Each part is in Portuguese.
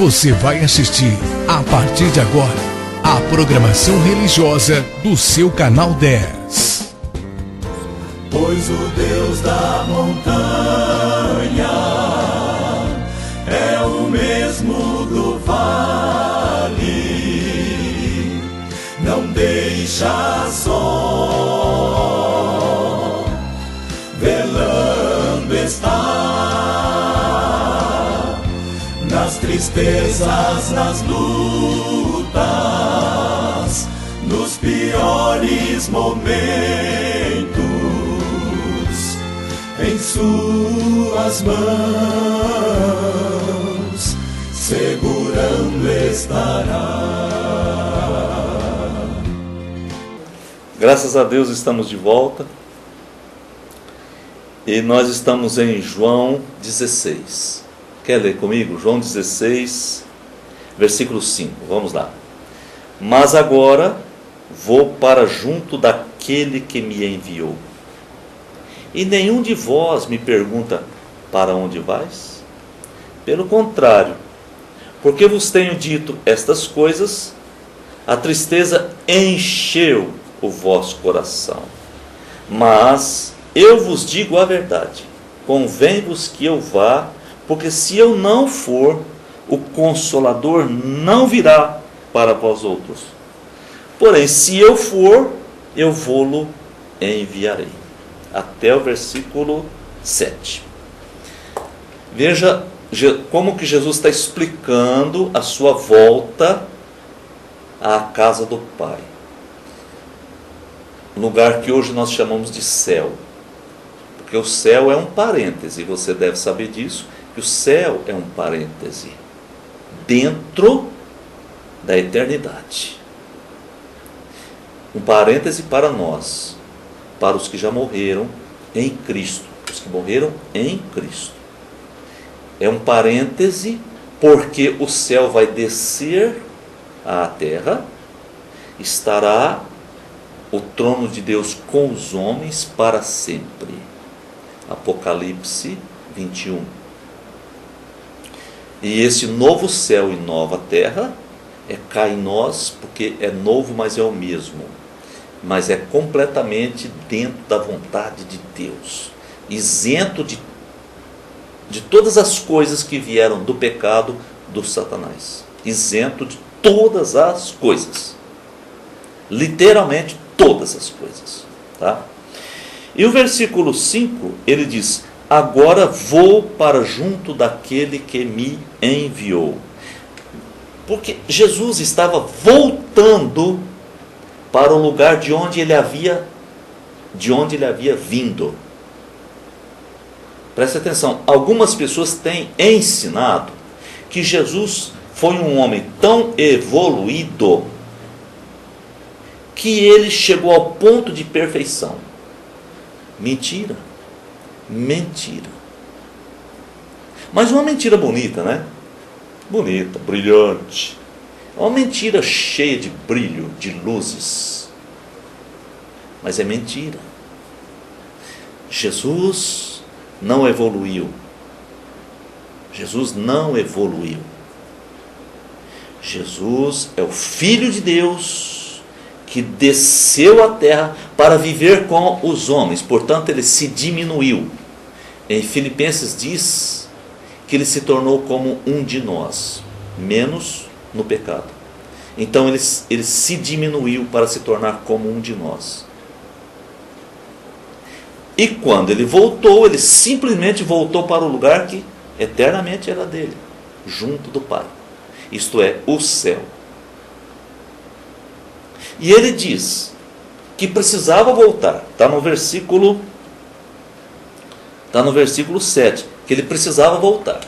Você vai assistir, a partir de agora, a programação religiosa do seu canal 10. Pois o Deus da montanha é o mesmo do vale, não deixa só, velando está, nas tristezas, nas lutas, nos piores momentos, em suas mãos segurando estará. Graças a Deus estamos de volta. E nós estamos em João 16. Quer ler comigo? João 16, versículo 5. Vamos lá. Mas agora vou para junto daquele que me enviou. E nenhum de vós me pergunta: para onde vais? Pelo contrário, porque vos tenho dito estas coisas, a tristeza encheu o vosso coração. Mas eu vos digo a verdade, convém-vos que eu vá, porque se eu não for, o Consolador não virá para vós outros. Porém, se eu for, eu vou-lo enviarei. Até o versículo 7. Veja como que Jesus está explicando a sua volta à casa do Pai. Lugar que hoje nós chamamos de céu. Porque o céu é um parêntese, você deve saber disso, que o céu é um parêntese dentro da eternidade. Um parêntese para nós, para os que já morreram em Cristo, os que morreram em Cristo. É um parêntese porque o céu vai descer à terra, estará o trono de Deus com os homens para sempre. Apocalipse 21. E esse novo céu e nova terra cá em nós, porque é novo, mas é o mesmo. Mas é completamente dentro da vontade de Deus, isento de todas as coisas que vieram do pecado do Satanás, isento de todas as coisas, literalmente todas as coisas, tá? E o versículo 5, ele diz: agora vou para junto daquele que me enviou. Porque Jesus estava voltando para o lugar de onde ele havia vindo. Preste atenção, algumas pessoas têm ensinado que Jesus foi um homem tão evoluído que ele chegou ao ponto de perfeição. Mentira. Mentira. Mas uma mentira bonita, né? Bonita, brilhante. É uma mentira cheia de brilho, de luzes. Mas é mentira. Jesus não evoluiu. Jesus não evoluiu. Jesus é o Filho de Deus que desceu à terra para viver com os homens. Portanto, ele se diminuiu. Em Filipenses diz que ele se tornou como um de nós, menos no pecado. Então ele se diminuiu para se tornar como um de nós. E quando ele voltou, ele simplesmente voltou para o lugar que eternamente era dele, junto do Pai. Isto é, o céu. E ele diz que precisava voltar. Está no versículo 7, que ele precisava voltar.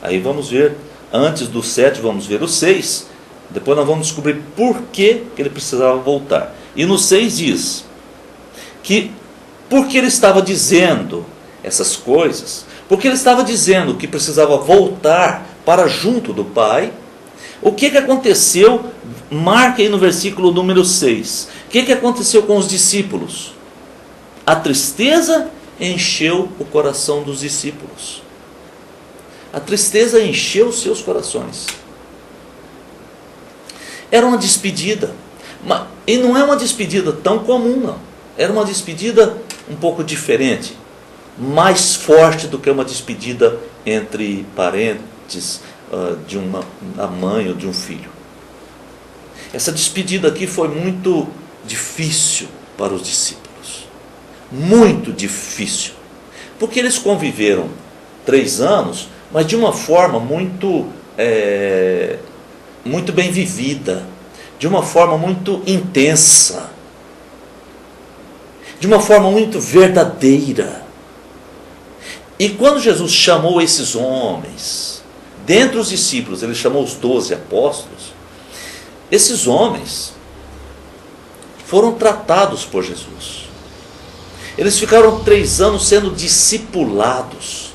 Aí vamos ver, antes do 7, vamos ver o 6. Depois nós vamos descobrir por que ele precisava voltar. E no 6 diz que porque ele estava dizendo essas coisas, porque ele estava dizendo que precisava voltar para junto do Pai, o que aconteceu? Marca aí no versículo número 6. O que aconteceu com os discípulos? A tristeza encheu o coração dos discípulos. A tristeza encheu os seus corações. Era uma despedida. E não é uma despedida tão comum, não. Era uma despedida um pouco diferente. Mais forte do que uma despedida entre parentes, de uma mãe ou de um filho. Essa despedida aqui foi muito difícil para os discípulos. Muito difícil. Porque eles conviveram 3 anos, mas de uma forma muito bem vivida, de uma forma muito intensa, de uma forma muito verdadeira. E quando Jesus chamou esses homens, dentre os discípulos, ele chamou os 12 apóstolos, esses homens foram tratados por Jesus. Eles ficaram 3 anos sendo discipulados,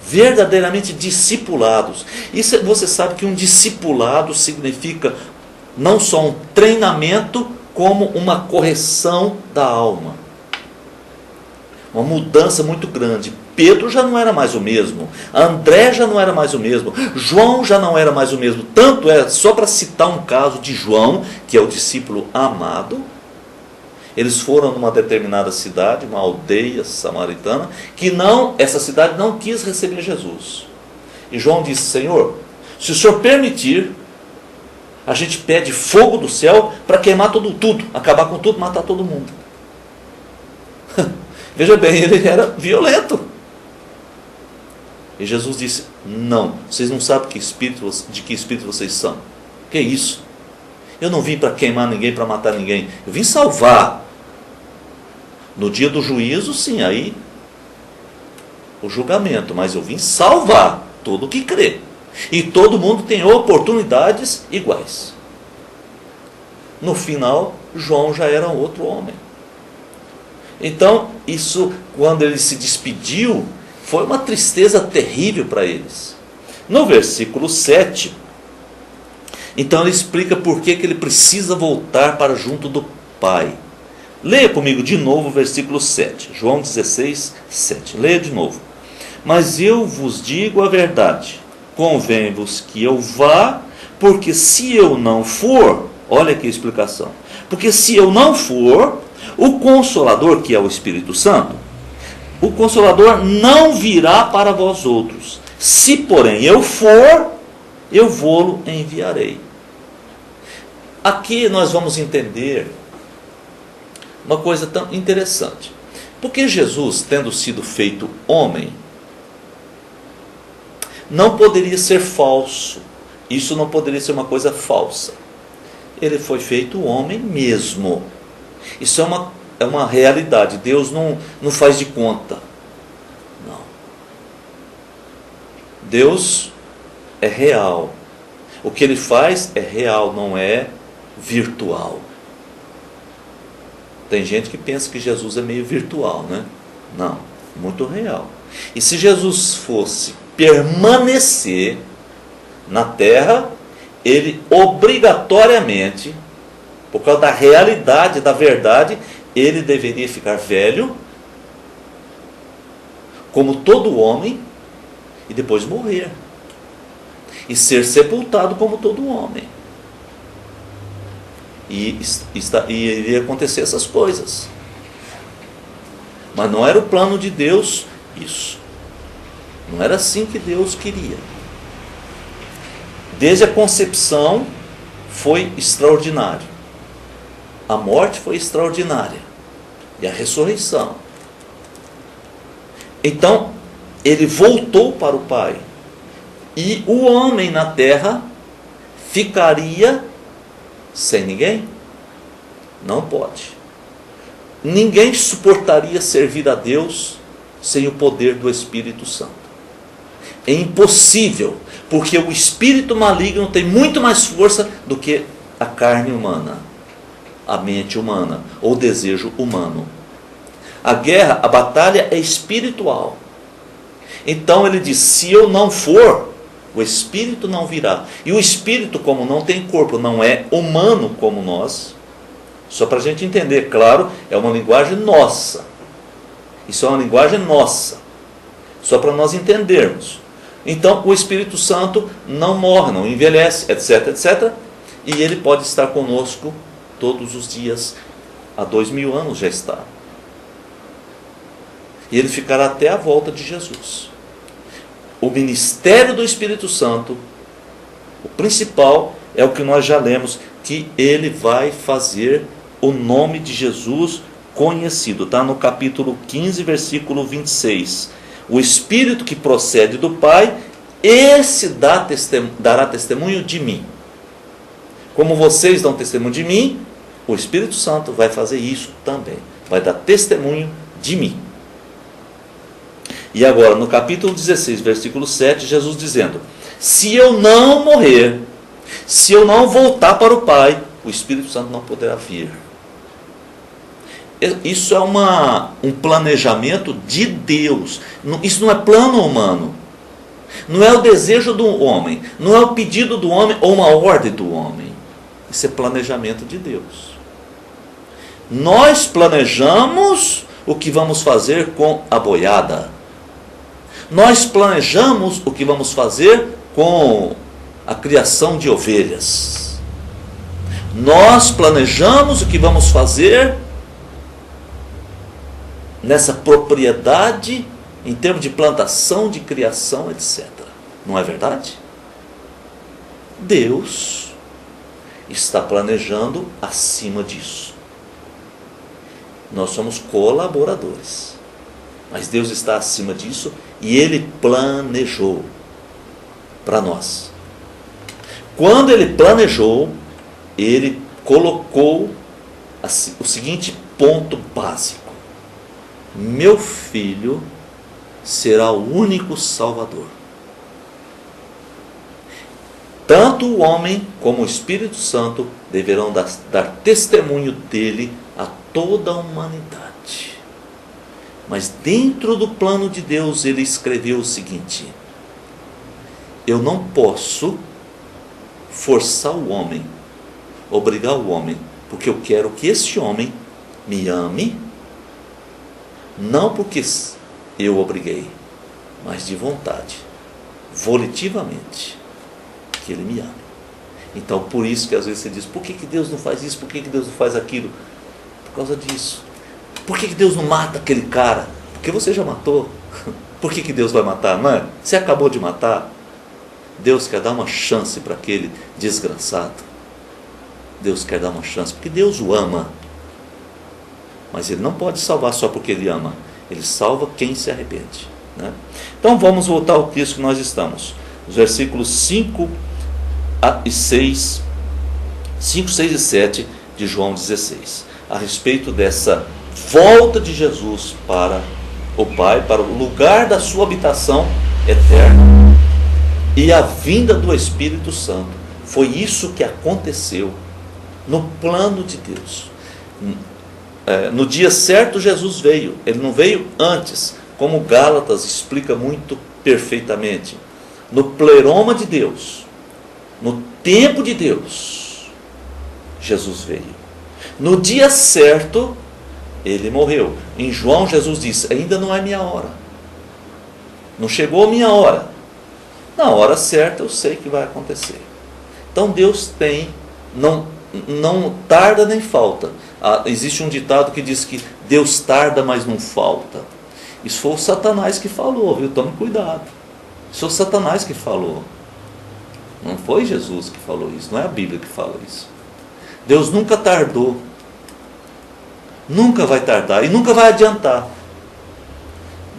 verdadeiramente discipulados. E você sabe que um discipulado significa não só um treinamento, como uma correção da alma. Uma mudança muito grande. Pedro já não era mais o mesmo, André já não era mais o mesmo, João já não era mais o mesmo. Tanto é, só para citar um caso de João, que é o discípulo amado, eles foram numa determinada cidade, uma aldeia samaritana, essa cidade não quis receber Jesus. E João disse: Senhor, se o Senhor permitir, a gente pede fogo do céu para queimar tudo, acabar com tudo, matar todo mundo. Veja bem, ele era violento. E Jesus disse: não, vocês não sabem de que espírito vocês são. Que isso? Eu não vim para queimar ninguém, para matar ninguém. Eu vim salvar. No dia do juízo, sim, aí o julgamento. Mas eu vim salvar todo que crê. E todo mundo tem oportunidades iguais. No final, João já era outro homem. Então, isso, quando ele se despediu, foi uma tristeza terrível para eles. No versículo 7, então ele explica por que ele precisa voltar para junto do Pai. Leia comigo de novo o versículo 7. João 16, 7. Leia de novo. Mas eu vos digo a verdade. Convém-vos que eu vá, porque se eu não for, olha aqui a explicação. Porque se eu não for, o Consolador, que é o Espírito Santo, o Consolador não virá para vós outros. Se, porém, eu for, eu vou-lo enviarei. Aqui nós vamos entender uma coisa tão interessante. Porque Jesus, tendo sido feito homem, não poderia ser falso. Isso não poderia ser uma coisa falsa. Ele foi feito homem mesmo. Isso é uma realidade. Deus não faz de conta. Não. Deus é real. O que ele faz é real, não é virtual. Tem gente que pensa que Jesus é meio virtual, né? Não, muito real. E se Jesus fosse permanecer na terra, ele obrigatoriamente, por causa da realidade, da verdade, ele deveria ficar velho, como todo homem, e depois morrer. E ser sepultado como todo homem. E iria acontecer essas coisas. Mas não era o plano de Deus isso. Não era assim que Deus queria. Desde a concepção foi extraordinário. A morte foi extraordinária. E a ressurreição. Então, ele voltou para o Pai. E o homem na terra ficaria sem ninguém? Não pode. Ninguém suportaria servir a Deus sem o poder do Espírito Santo. É impossível, porque o espírito maligno tem muito mais força do que a carne humana, a mente humana, ou o desejo humano. A guerra, a batalha é espiritual. Então ele diz: se eu não for, o espírito não virá. E o espírito, como não tem corpo, não é humano como nós. Só para a gente entender, claro, é uma linguagem nossa. Isso é uma linguagem nossa. Só para nós entendermos. Então o Espírito Santo não morre, não envelhece, etc, etc. E ele pode estar conosco todos os dias. Há 2000 anos já está. E ele ficará até a volta de Jesus. O ministério do Espírito Santo, o principal, é o que nós já lemos, que ele vai fazer o nome de Jesus conhecido. Está no capítulo 15, versículo 26. O Espírito que procede do Pai, esse dará testemunho de mim. Como vocês dão testemunho de mim, o Espírito Santo vai fazer isso também. Vai dar testemunho de mim. E agora, no capítulo 16, versículo 7, Jesus dizendo: se eu não morrer, se eu não voltar para o Pai, o Espírito Santo não poderá vir. Isso é um planejamento de Deus. Isso não é plano humano. Não é o desejo do homem. Não é o pedido do homem ou uma ordem do homem. Isso é planejamento de Deus. Nós planejamos o que vamos fazer com a boiada. Nós planejamos o que vamos fazer com a criação de ovelhas. Nós planejamos o que vamos fazer nessa propriedade em termos de plantação, de criação, etc. Não é verdade? Deus está planejando acima disso. Nós somos colaboradores. Mas Deus está acima disso e Ele planejou para nós. Quando Ele planejou, Ele colocou o seguinte ponto básico: meu filho será o único Salvador. Tanto o homem como o Espírito Santo deverão dar testemunho dele a toda a humanidade. Mas dentro do plano de Deus ele escreveu o seguinte: eu não posso forçar o homem, obrigar o homem, porque eu quero que esse homem me ame, não porque eu obriguei, mas de vontade, volitivamente, que ele me ame. Então por isso que às vezes você diz: por que Deus não faz isso? Por que Deus não faz aquilo? Por causa disso. Por que Deus não mata aquele cara? Porque você já matou. Por que Deus vai matar? Mãe, você acabou de matar. Deus quer dar uma chance para aquele desgraçado. Deus quer dar uma chance, porque Deus o ama. Mas Ele não pode salvar só porque Ele ama. Ele salva quem se arrepende, né? Então vamos voltar ao texto que nós estamos. Os versículos 5 e 6, 5, 6 e 7 de João 16. A respeito dessa volta de Jesus para o Pai, para o lugar da sua habitação eterna, e a vinda do Espírito Santo. Foi isso que aconteceu no plano de Deus. No dia certo Jesus veio. Ele não veio antes, como Gálatas explica muito perfeitamente. No pleroma de Deus, no tempo de Deus, Jesus veio. No dia certo ele morreu. Em João, Jesus disse: ainda não é minha hora. Não chegou a minha hora. Na hora certa eu sei que vai acontecer. Então Deus não tarda nem falta. Existe um ditado que diz que Deus tarda, mas não falta. Isso foi o Satanás que falou, viu? Tome cuidado. Isso foi o Satanás que falou. Não foi Jesus que falou isso. Não é a Bíblia que fala isso. Deus nunca tardou. Nunca vai tardar e nunca vai adiantar.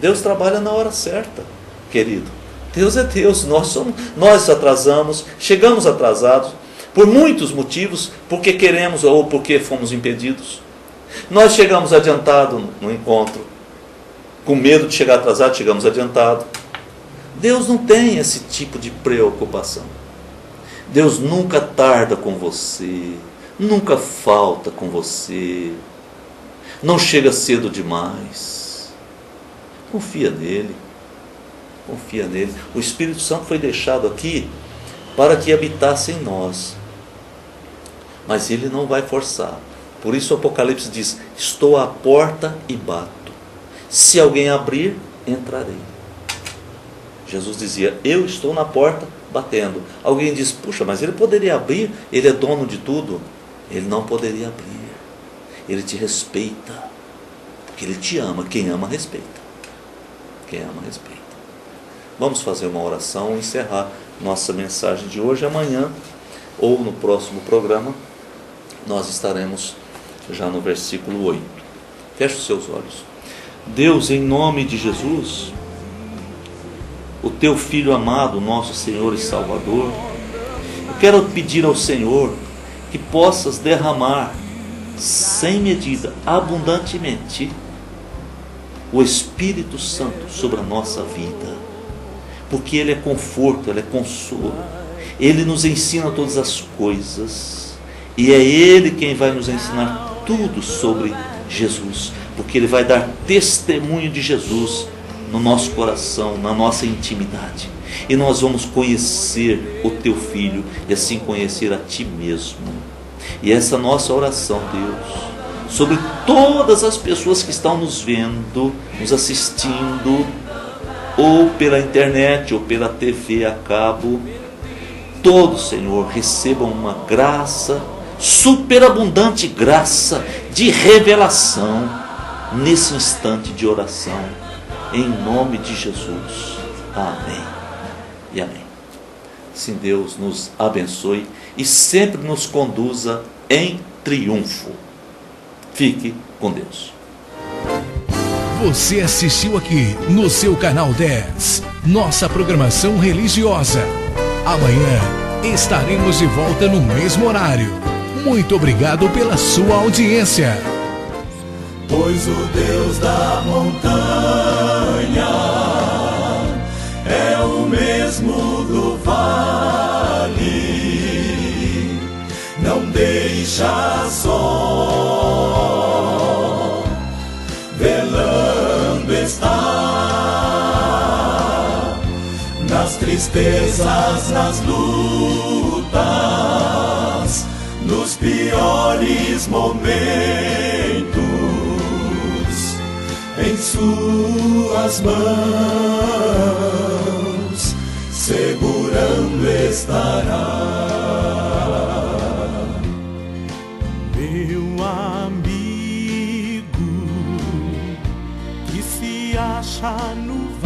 Deus trabalha na hora certa, querido. Deus é Deus. Nós atrasamos, chegamos atrasados por muitos motivos, porque queremos ou porque fomos impedidos. Nós chegamos adiantado no encontro, com medo de chegar atrasado, chegamos adiantado. Deus não tem esse tipo de preocupação. Deus nunca tarda com você, nunca falta com você, não chega cedo demais. Confia nele. Confia nele. O Espírito Santo foi deixado aqui para que habitasse em nós. Mas ele não vai forçar. Por isso o Apocalipse diz: estou à porta e bato. Se alguém abrir, entrarei. Jesus dizia: eu estou na porta batendo. Alguém diz: puxa, mas ele poderia abrir, ele é dono de tudo. Ele não poderia abrir. Ele te respeita, porque ele te ama. Quem ama, respeita. Quem ama, respeita. Vamos fazer uma oração e encerrar nossa mensagem de hoje. Amanhã, ou no próximo programa, nós estaremos já no versículo 8. Feche os seus olhos. Deus, em nome de Jesus, o teu Filho amado, nosso Senhor e Salvador, eu quero pedir ao Senhor que possas derramar sem medida, abundantemente, o Espírito Santo sobre a nossa vida, porque Ele é conforto, Ele é consolo, Ele nos ensina todas as coisas, e é Ele quem vai nos ensinar tudo sobre Jesus, porque Ele vai dar testemunho de Jesus no nosso coração, na nossa intimidade, e nós vamos conhecer o Teu Filho, e assim conhecer a Ti mesmo. E essa nossa oração, Deus, sobre todas as pessoas que estão nos vendo, nos assistindo, ou pela internet, ou pela TV a cabo, todos, Senhor, recebam uma graça, superabundante graça de revelação, nesse instante de oração, em nome de Jesus. Amém e amém. Assim Deus nos abençoe e sempre nos conduza em triunfo. Fique com Deus. Você assistiu aqui no seu canal 10, nossa programação religiosa. Amanhã estaremos de volta no mesmo horário. Muito obrigado pela sua audiência. Pois o Deus da montanha é o mesmo do vale, não deixa só, velando está, nas tristezas, nas lutas, nos piores momentos, em suas mãos segurando estará.